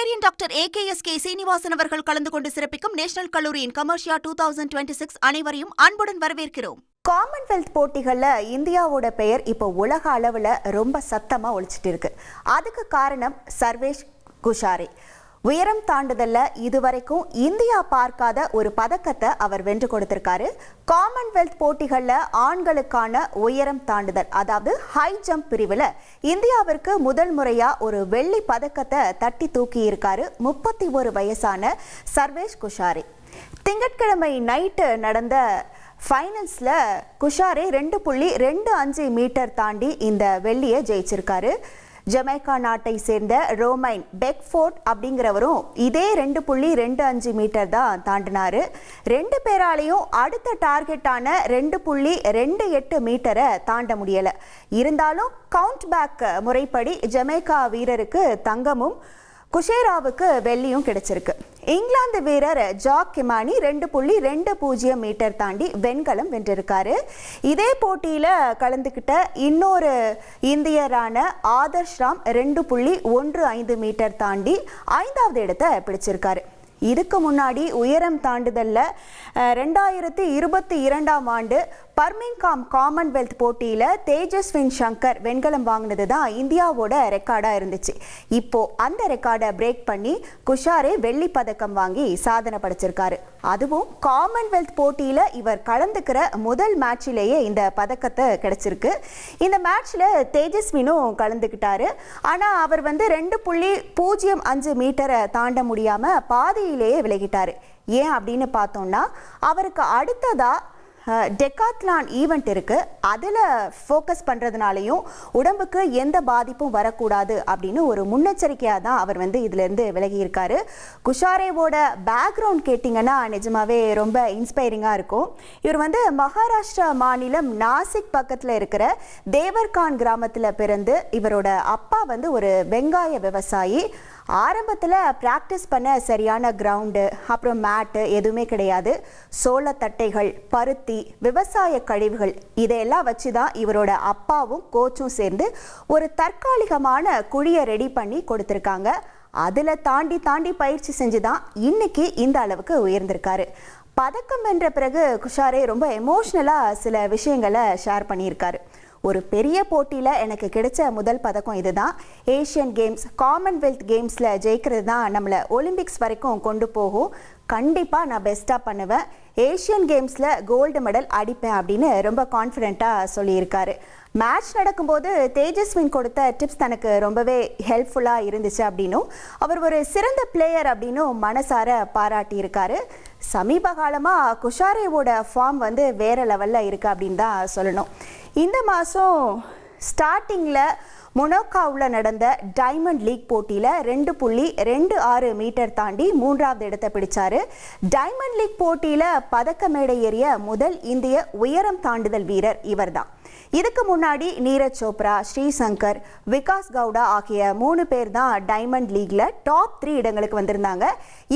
Rotarian doctor AKSK Srinivasan அவர்கள் கலந்து கொண்டு சிறப்பிக்கும் நேஷனல் கல்லூரியின் கமர்ஷியா 2026 அனைவரையும் அன்புடன் வரவேற்கிறோம். காமன்வெல்த் போட்டிகள்ல இந்தியாவோட பெயர் இப்போ உலக அளவுல ரொம்ப சத்தமா ஒலிச்சிட்டு இருக்கு. அதுக்கு காரணம் சர்வேஷ் குஷாரே. உயரம் தாண்டுதல்ல இதுவரைக்கும் இந்தியா பார்க்காத ஒரு பதக்கத்தை அவர் வென்று கொடுத்திருக்காரு. காமன்வெல்த் போட்டிகள்ல ஆண்களுக்கான உயரம் தாண்டுதல், அதாவது ஹை ஜம்ப் பிரிவுல இந்தியாவிற்கு முதல் முறையா ஒரு வெள்ளி பதக்கத்தை தட்டி தூக்கி இருக்காரு 31 வயசான சர்வேஷ் குஷாரே. திங்கட்கிழமை நைட்டு நடந்த ஃபைனல்ஸ்ல குஷாரே 2.25 மீட்டர் தாண்டி இந்த வெள்ளியை ஜெயிச்சிருக்காரு. ஜமைக்கா நாட்டை சேர்ந்த ரோமைன் பெக்ஃபோர்ட் அப்படிங்கிறவரும் இதே 2.25 மீட்டர் தான் தாண்டினாரு. ரெண்டு பேராலையும் அடுத்த டார்கெட்டான 2.28 மீட்டரை தாண்ட முடியல. இருந்தாலும் கவுண்ட் பேக் முறைப்படி ஜமைக்கா வீரருக்கு தங்கமும் குஷேராவுக்கு வெள்ளியும் கிடைச்சிருக்கு. இங்கிலாந்து வீரர் ஜாக் கிமானி 2.20 மீட்டர் தாண்டி வெண்கலம் வென்றிருக்காரு. இதே போட்டியில கலந்துக்கிட்ட இன்னொரு இந்தியரான ஆதர்ஷ் ராம் 2.15 மீட்டர் தாண்டி 5வது இடத்தை பிடிச்சிருக்காரு. இதுக்கு முன்னாடி உயரம் தாண்டுதல்ல 2022ஆம் ஆண்டு பர்மிங்காம் காமன்வெல்த் போட்டியில தேஜஸ்வின் சங்கர் வெண்கலம் வாங்கினது தான் இந்தியாவோட ரெக்கார்டா இருந்துச்சு. இப்போ அந்த ரெக்கார்டை பிரேக் பண்ணி குஷாரே வெள்ளி பதக்கம் வாங்கி சாதனை படைச்சிருக்காரு. அதுவும் காமன்வெல்த் போட்டியில இவர் கலந்துக்கிற முதல் மேட்சிலேயே இந்த பதக்கத்தை கிடைச்சிருக்கு. இந்த மேட்ச்ல தேஜஸ்வினும் கலந்துக்கிட்டாரு. ஆனா அவர் 2.05 மீட்டரை தாண்ட முடியாம பாதியிலேயே விலகிட்டாரு. ஏன் அப்படின்னு பார்த்தோம்னா, அவருக்கு அடுத்ததா டெக்காத்லான் ஈவெண்ட் இருக்கு. அதில் ஃபோக்கஸ் பண்ணுறதுனாலையும் உடம்புக்கு எந்த பாதிப்பும் வரக்கூடாது அப்படின்னு ஒரு முன்னெச்சரிக்கையாக தான் அவர் இதிலேருந்து விலகி இருக்காரு. குஷாரேவோட பேக்ரவுண்ட் கேட்டிங்கன்னா நிஜமாவே ரொம்ப இன்ஸ்பைரிங்காக இருக்கும். இவர் மகாராஷ்டிரா மாநிலம் நாசிக் பக்கத்தில் இருக்கிற தேவர்கான் கிராமத்தில் பிறந்து, இவரோட அப்பா ஒரு வெங்காய விவசாயி. ஆரம்பத்தில் ப்ராக்டிஸ் பண்ண சரியான கிரவுண்டு, அப்புறம் மேட்டு எதுவுமே கிடையாது. சோளத்தட்டைகள், பருத்தி, விவசாய கழிவுகள் இதையெல்லாம் வச்சு தான் இவரோட அப்பாவும் கோச்சும் சேர்ந்து ஒரு தற்காலிகமான குழியை ரெடி பண்ணி கொடுத்துருக்காங்க. அதில் தாண்டி பயிற்சி செஞ்சு தான் இன்னைக்கு இந்த அளவுக்கு உயர்ந்திருக்காரு. பதக்கம் வென்ற பிறகு குஷாரே ரொம்ப எமோஷ்னலாக சில விஷயங்களை ஷேர் பண்ணியிருக்காரு. ஒரு பெரிய போட்டியில் எனக்கு கிடைச்ச முதல் பதக்கம் இதுதான். ஏஷியன் கேம்ஸ், காமன்வெல்த் கேம்ஸில் ஜெயிக்கிறது தான் நம்மளை ஒலிம்பிக்ஸ் வரைக்கும் கொண்டு போகும். கண்டிப்பாக நான் பெஸ்ட்டாக பண்ணுவேன். ஏஷியன் கேம்ஸில் கோல்டு மெடல் அடிப்பேன் அப்படின்னு ரொம்ப கான்ஃபிடென்ட்டாக சொல்லியிருக்காரு. மேட்ச் நடக்கும்போது தேஜஸ்வின் கொடுத்த டிப்ஸ் தனக்கு ரொம்பவே ஹெல்ப்ஃபுல்லாக இருந்துச்சு அப்படின்னும், அவர் ஒரு சிறந்த பிளேயர் அப்படின்னும் மனசார பாராட்டியிருக்காரு. சமீப காலமாக குஷாரேவோட ஃபார்ம் வேற லெவலில் இருக்குது அப்படின்னு தான் சொல்லணும். இந்த மாதம் ஸ்டார்டிங்கில் மொனாக்கோவில் நடந்த டைமண்ட் லீக் போட்டியில் 2.26 மீட்டர் தாண்டி 3வது இடத்தை பிடிச்சாரு. டைமண்ட் லீக் போட்டியில் பதக்க மேடை ஏறிய முதல் இந்திய உயரம் தாண்டுதல் வீரர் இவர் தான். இதுக்கு முன்னாடி நீரஜ் சோப்ரா, ஸ்ரீசங்கர், விகாஸ் கவுடா ஆகிய 3 பேர் தான் டைமண்ட் லீக்ல டாப் 3 இடங்களுக்கு வந்திருந்தாங்க.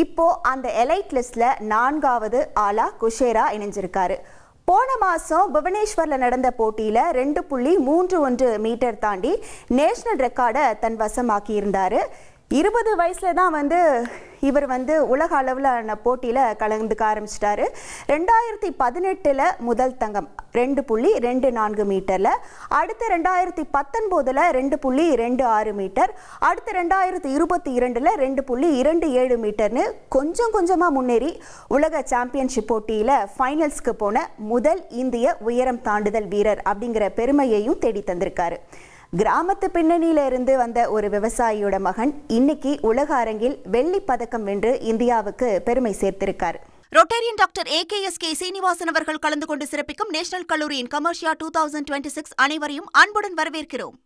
இப்போ அந்த எலைட் லிஸ்ட்ல 4வது ஆளா குஷேரா இணைஞ்சிருக்காரு. போன மாதம் புவனேஸ்வரில் நடந்த போட்டியில் 2.31 மீட்டர் தாண்டி நேஷனல் ரெக்கார்டை தன் வசமாக்கி இருந்தார். 20 வயசில் தான் இவர் உலக அளவில் போட்டியில் கலந்துக்க ஆரம்பிச்சிட்டாரு. 2018 முதல் தங்கம் 2.24 மீட்டரில், அடுத்து 2019 2.26 மீட்டர், அடுத்து 2022 2.27 மீட்டர்னு கொஞ்சம் கொஞ்சமாக முன்னேறி உலக சாம்பியன்ஷிப் போட்டியில் ஃபைனல்ஸ்க்கு போன முதல் இந்திய உயரம் தாண்டுதல் வீரர் அப்படிங்கிற பெருமையையும் தேடி தந்திருக்காரு. கிராமத்து பின்னணியில இருந்து வந்த ஒரு விவசாயியோட மகன் இன்னைக்கு உலக அரங்கில் வெள்ளி பதக்கம் வென்று இந்தியாவுக்கு பெருமை சேர்த்திருக்காரு. ரொட்டேரியன் டாக்டர் AKSK சீனிவாசன் அவர்கள் கலந்து கொண்டு சிறப்பிக்கும் நேஷனல் கல்லூரியின் கமர்ஷியா 2026 அனைவரையும் அன்புடன் வரவேற்கிறோம்.